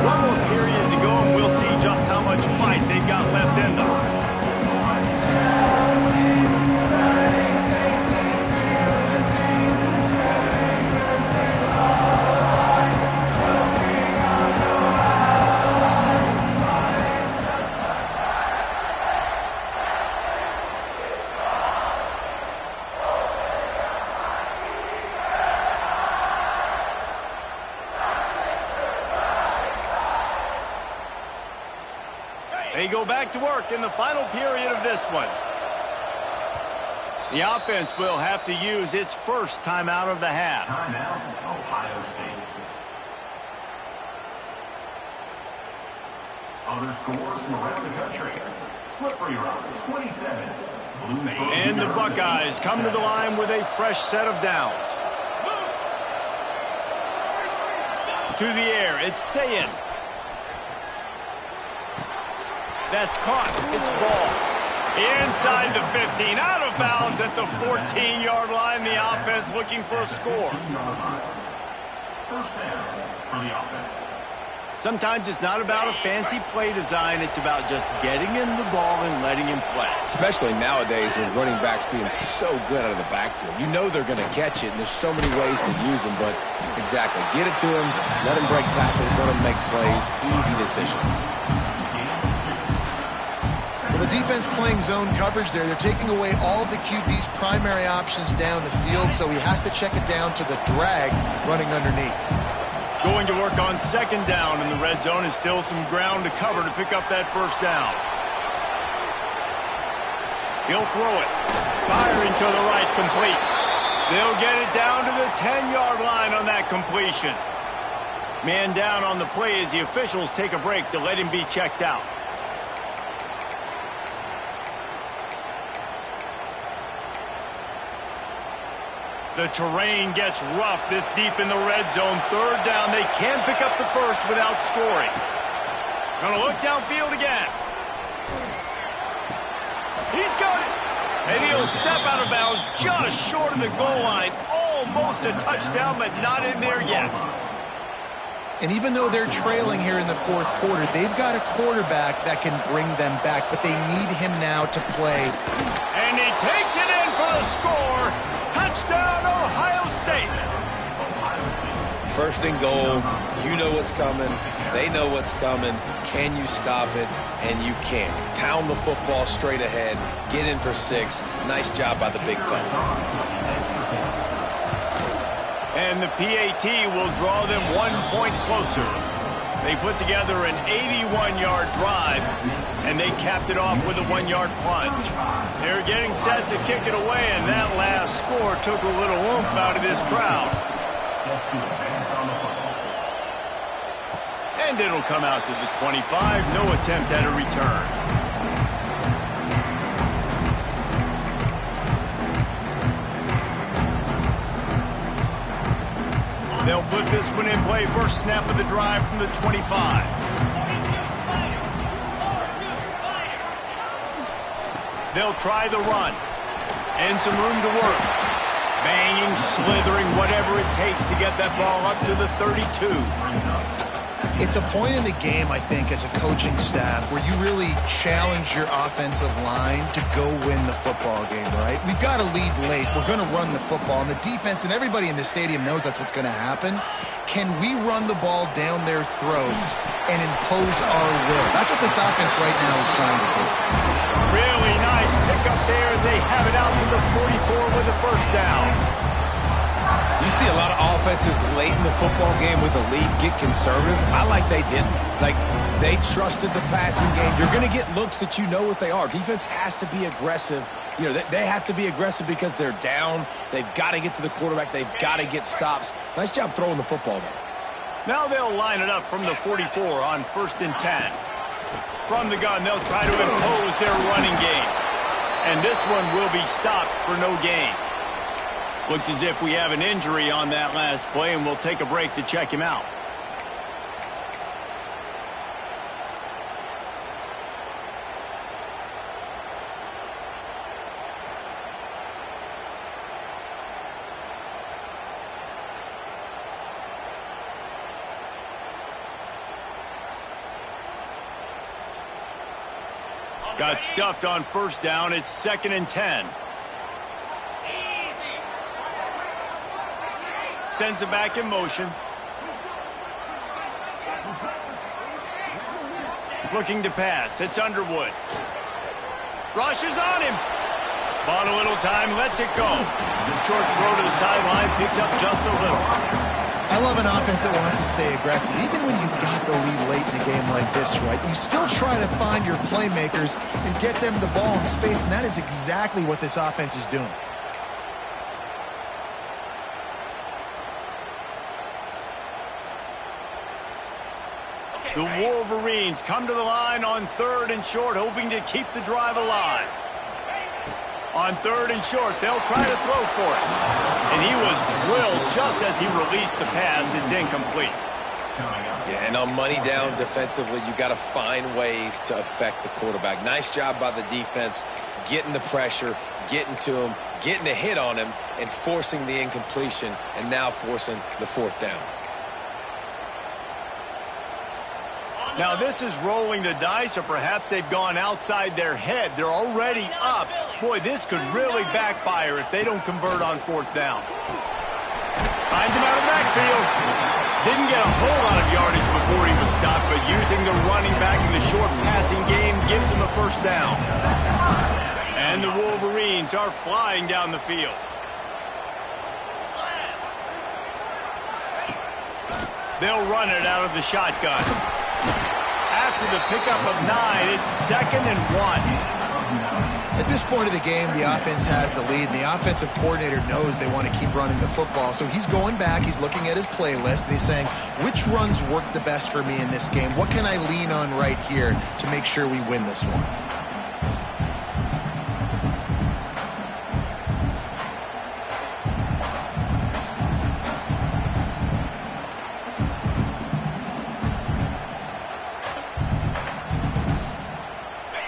One more period to go, and we'll see just how much fight they've got left in them. They go back to work in the final period of this one. The offense will have to use its first timeout of the half. Timeout, Ohio State. Other scores from around the country. Slippery Rockers, 27. Blue Maple. And the Buckeyes come to the line with a fresh set of downs. To the air, it's Sayin. That's caught. It's ball. Inside the 15. Out of bounds at the 14-yard line. The offense looking for a score. First down for the offense. Sometimes it's not about a fancy play design. It's about just getting him the ball and letting him play. Especially nowadays with running backs being so good out of the backfield. You know they're going to catch it, and there's so many ways to use them, but exactly. Get it to him, let him break tackles, let him make plays. Easy decision. Well, the defense playing zone coverage there. They're taking away all of the QB's primary options down the field, so he has to check it down to the drag running underneath. Going to work on second down in the red zone, and still some ground to cover to pick up that first down. He'll throw it. Firing to the right, complete. They'll get it down to the 10-yard line on that completion. Man down on the play as the officials take a break to let him be checked out. The terrain gets rough this deep in the red zone. Third down. They can pick up the first without scoring. Gonna look downfield again. He's got it. And he'll step out of bounds just short of the goal line. Almost a touchdown, but not in there yet. And even though they're trailing here in the fourth quarter, they've got a quarterback that can bring them back, but they need him now to play. And he takes it in for the score. Touchdown, Ohio State. First and goal, you know what's coming. They know what's coming. Can you stop it? And you can't. Pound the football straight ahead. Get in for 6. Nice job by the big fella. And the PAT will draw them 1 point closer. They put together an 81-yard drive, and they capped it off with a 1-yard plunge. They're getting set to kick it away, and that last score took a little oomph out of this crowd. And it'll come out to the 25. No attempt at a return. They'll put this one in play. First snap of the drive from the 25. They'll try the run. And some room to work. Banging, slithering, whatever it takes to get that ball up to the 32. It's a point in the game, I think, as a coaching staff where you really challenge your offensive line to go win the football game, right? We've got to lead late. We're going to run the football. And the defense and everybody in the stadium knows that's what's going to happen. Can we run the ball down their throats and impose our will? That's what this offense right now is trying to do. Really nice pickup there as they have it out to the 44 with a first down. You see a lot of offenses late in the football game with a lead get conservative. I like they didn't. Like, they trusted the passing game. You're going to get looks that you know what they are. Defense has to be aggressive. You know, they have to be aggressive because they're down. They've got to get to the quarterback. They've got to get stops. Nice job throwing the football, though. Now they'll line it up from the 44 on 1st and 10. From the gun, they'll try to impose their running game. And this one will be stopped for no gain. Looks as if we have an injury on that last play, and we'll take a break to check him out. Got stuffed on first down. It's 2nd and 10. Sends it back in motion. Looking to pass. It's Underwood. Rushes on him. Bought a little time. Lets it go. Short throw to the sideline. Picks up just a little. I love an offense that wants to stay aggressive. Even when you've got the lead late in the game like this, right? You still try to find your playmakers and get them the ball in space, and that is exactly what this offense is doing. The Wolverines come to the line on 3rd and short, hoping to keep the drive alive. On 3rd and short, they'll try to throw for it. And he was drilled just as he released the pass. It's incomplete. Yeah, and on money down defensively, you got to find ways to affect the quarterback. Nice job by the defense, getting the pressure, getting to him, getting a hit on him, and forcing the incompletion, and now forcing the 4th down. Now this is rolling the dice, or perhaps they've gone outside their head. They're already up. Boy, this could really backfire if they don't convert on 4th down. Finds him out of the backfield. Didn't get a whole lot of yardage before he was stopped, but using the running back in the short passing game gives him a first down. And the Wolverines are flying down the field. They'll run it out of the shotgun. After the pickup of 9, it's 2nd and 1. At this point of the game, the offense has the lead, and the offensive coordinator knows they want to keep running the football. So he's going back, he's looking at his playlist, and he's saying, which runs work the best for me in this game? What can I lean on right here to make sure we win this one?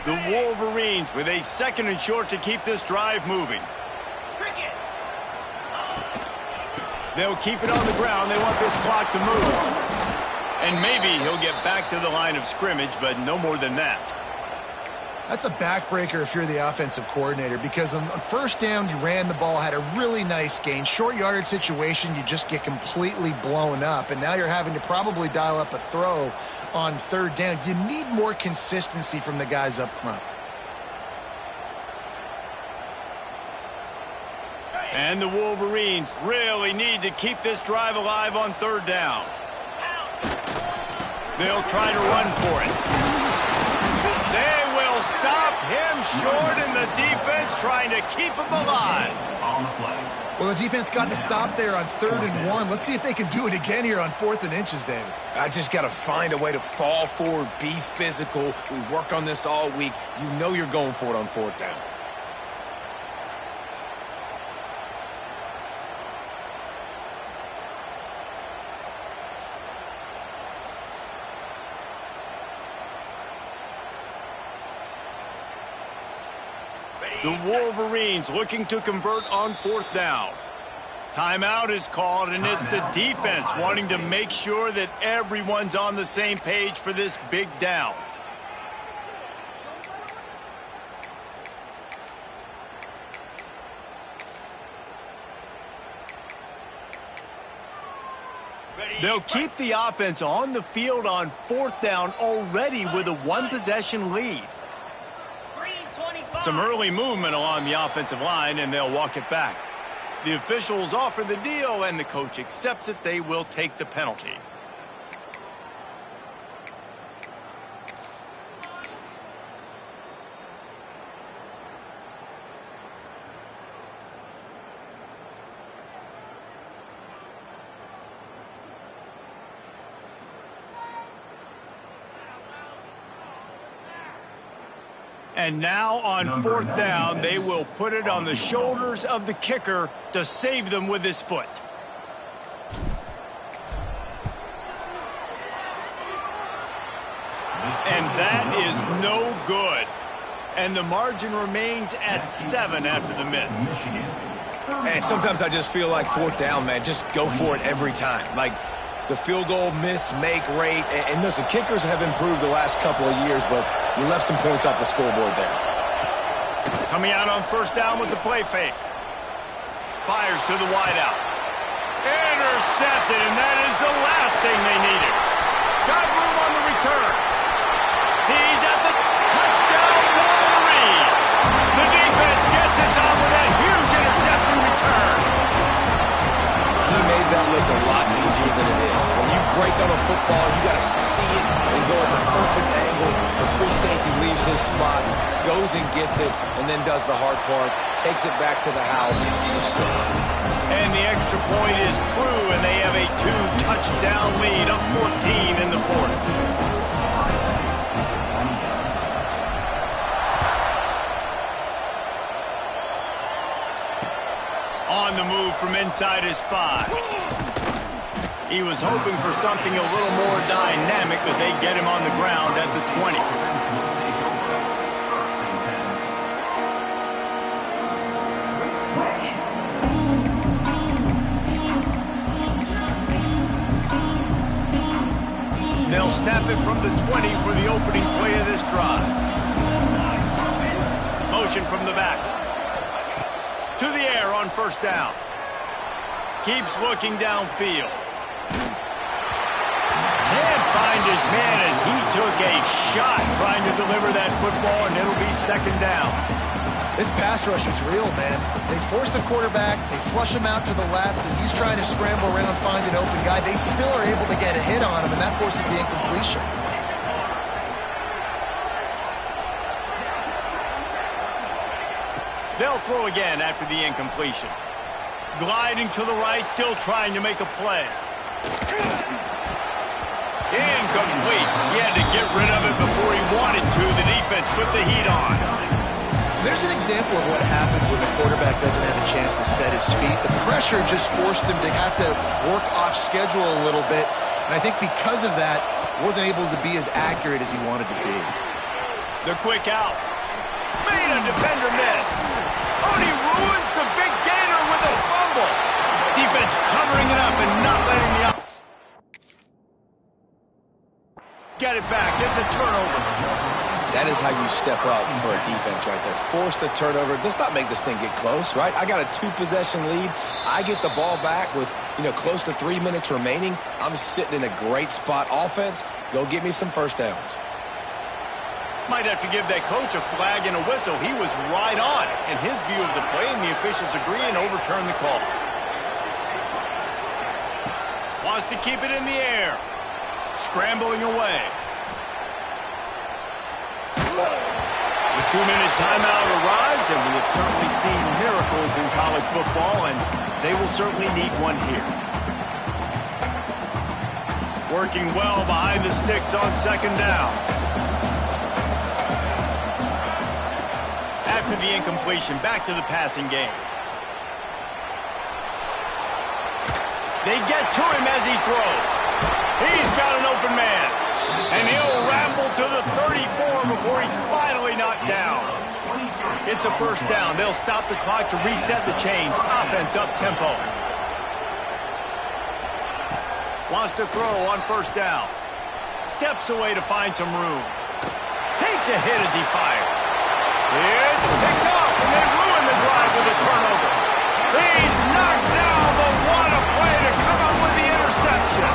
The Wolverines with a 2nd and short to keep this drive moving. They'll keep it on the ground. They want this clock to move. And maybe he'll get back to the line of scrimmage, but no more than that. That's a backbreaker if you're the offensive coordinator, because on first down, you ran the ball, had a really nice gain. Short yardage situation, you just get completely blown up, and now you're having to probably dial up a throw on third down. You need more consistency from the guys up front. And the Wolverines really need to keep this drive alive on third down. They'll try to run for it. They will stop him short, and the defense trying to keep him alive. On the play. Well, the defense got the stop there on 3rd and 1. Let's see if they can do it again here on 4th and inches, David. I just got to find a way to fall forward, be physical. We work on this all week. You know you're going for it on 4th down. The Wolverines looking to convert on 4th down. Timeout is called, and it's the defense wanting to make sure that everyone's on the same page for this big down. They'll keep the offense on the field on 4th down already with a one-possession lead. Some early movement along the offensive line, and they'll walk it back. The officials offer the deal, and the coach accepts it. They will take the penalty. And now on 4th down, they will put it on the shoulders of the kicker to save them with his foot. And that is no good. And the margin remains at 7 after the miss. And sometimes I just feel like 4th down, man, just go for it every time. Like the field goal miss-make rate. And listen, kickers have improved the last couple of years, but you left some points off the scoreboard there. Coming out on 1st down with the play fake. Fires to the wideout. Intercepted, and that is the last thing they needed. Got room on the return. He's at the touchdown, Wolverines. The defense gets it done with a huge interception return. He made that look a lot easier than it is. When you break on a football, you got to see it and go at the perfect angle. The free safety leaves his spot, goes and gets it, and then does the hard part, takes it back to the house for 6. And the extra point is true, and they have a 2-touchdown lead, up 14 in the 4th. On the move from inside his 5. He was hoping for something a little more dynamic, but they get him on the ground at the 20. They'll snap it from the 20 for the opening play of this drive. Motion from the back. To the air on 1st down. Keeps looking downfield. Can't find his man as he took a shot trying to deliver that football, and it'll be 2nd down. This pass rush is real, man. They force the quarterback, they flush him out to the left, and he's trying to scramble around, find an open guy. They still are able to get a hit on him, and that forces the incompletion. They'll throw again after the incompletion. Gliding to the right, still trying to make a play. Incomplete. He had to get rid of it before he wanted to. The defense put the heat on. There's an example of what happens when the quarterback doesn't have a chance to set his feet. The pressure just forced him to have to work off schedule a little bit. And I think because of that, wasn't able to be as accurate as he wanted to be. The quick out. Made a defender miss. Oh, and he ruins the big gainer with a fumble. Defense covering it up and not letting the up. Get it back. It's a turnover. That is how you step up for a defense right there. Force the turnover. Let's not make this thing get close, right? I got a 2-possession lead. I get the ball back with, close to 3 minutes remaining. I'm sitting in a great spot. Offense, go get me some first downs. Might have to give that coach a flag and a whistle. He was right on in his view of the play, and the officials agree and overturn the call. Wants to keep it in the air. Scrambling away. The 2-minute timeout arrives, and we have certainly seen miracles in college football, and they will certainly need one here. Working well behind the sticks on second down. After the incompletion, back to the passing game. They get to him as he throws. He's got an open man. And he'll ramble to the 34 before he's finally knocked down. It's a first down. They'll stop the clock to reset the chains. Offense up tempo. Wants to throw on first down. Steps away to find some room. Takes a hit as he fires. It's picked off, and they ruin the drive with a turnover. He's knocked down, but what a play to come up with the interception.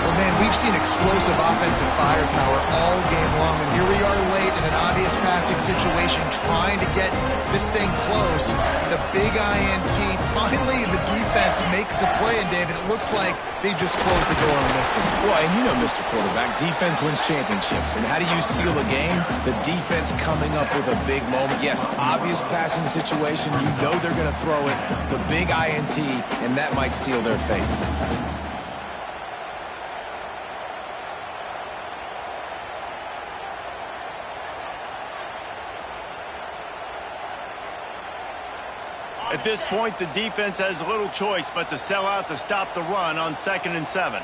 Well, man, we've seen explosive offensive firepower all game long, and here we are late in an obvious passing situation trying to get this thing close. The big INT, finally the defense makes a play, and David, it looks like they just closed the door on this one. Well, and Mr. Quarterback, defense wins championships. And how do you seal a game? The defense coming up with a big moment. Yes, obvious passing situation. You know they're going to throw it. The big INT, and that might seal their fate. At this point, the defense has little choice but to sell out to stop the run on 2nd and 7.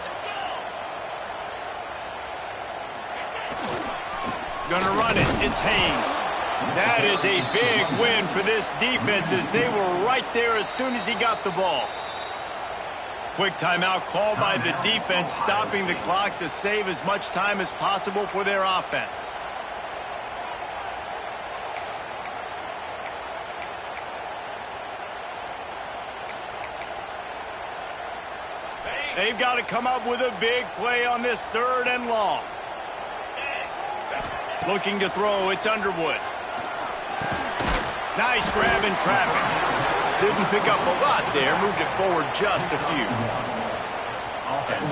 Gonna run it. It's Haynes. That is a big win for this defense as they were right there as soon as he got the ball. Quick timeout called by the defense, stopping the clock to save as much time as possible for their offense. They've got to come up with a big play on this 3rd and long. Looking to throw, it's Underwood. Nice grab in traffic. Didn't pick up a lot there, moved it forward just a few.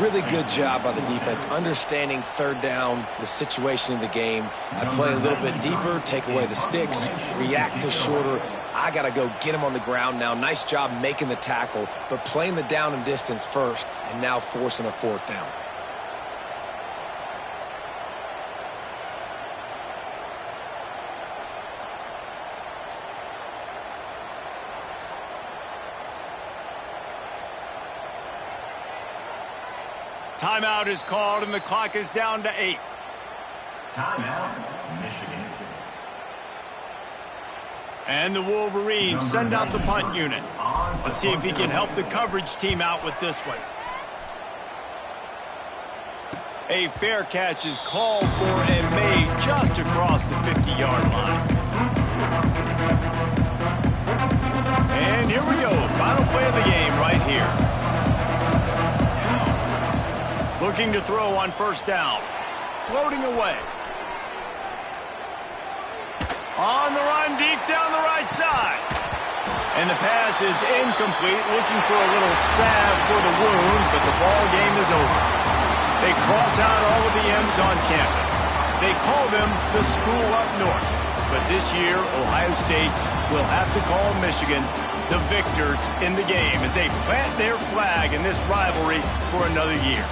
Really good job by the defense, understanding 3rd down, the situation of the game. I play a little bit deeper, take away the sticks, react to shorter. I got to go get him on the ground now. Nice job making the tackle, but playing the down and distance first, and now forcing a 4th down. Timeout is called, and the clock is down to 8. Timeout, Michigan. And the Wolverines send out the punt unit. Let's see if he can help the coverage team out with this one. A fair catch is called for and made just across the 50-yard line. And here we go. Final play of the game right here. Looking to throw on first down. Floating away. On the run, deep down the right side. And the pass is incomplete. Looking for a little salve for the wound, but the ball game is over. They cross out all of the M's on campus. They call them the school up north. But this year, Ohio State will have to call Michigan the victors in the game as they plant their flag in this rivalry for another year.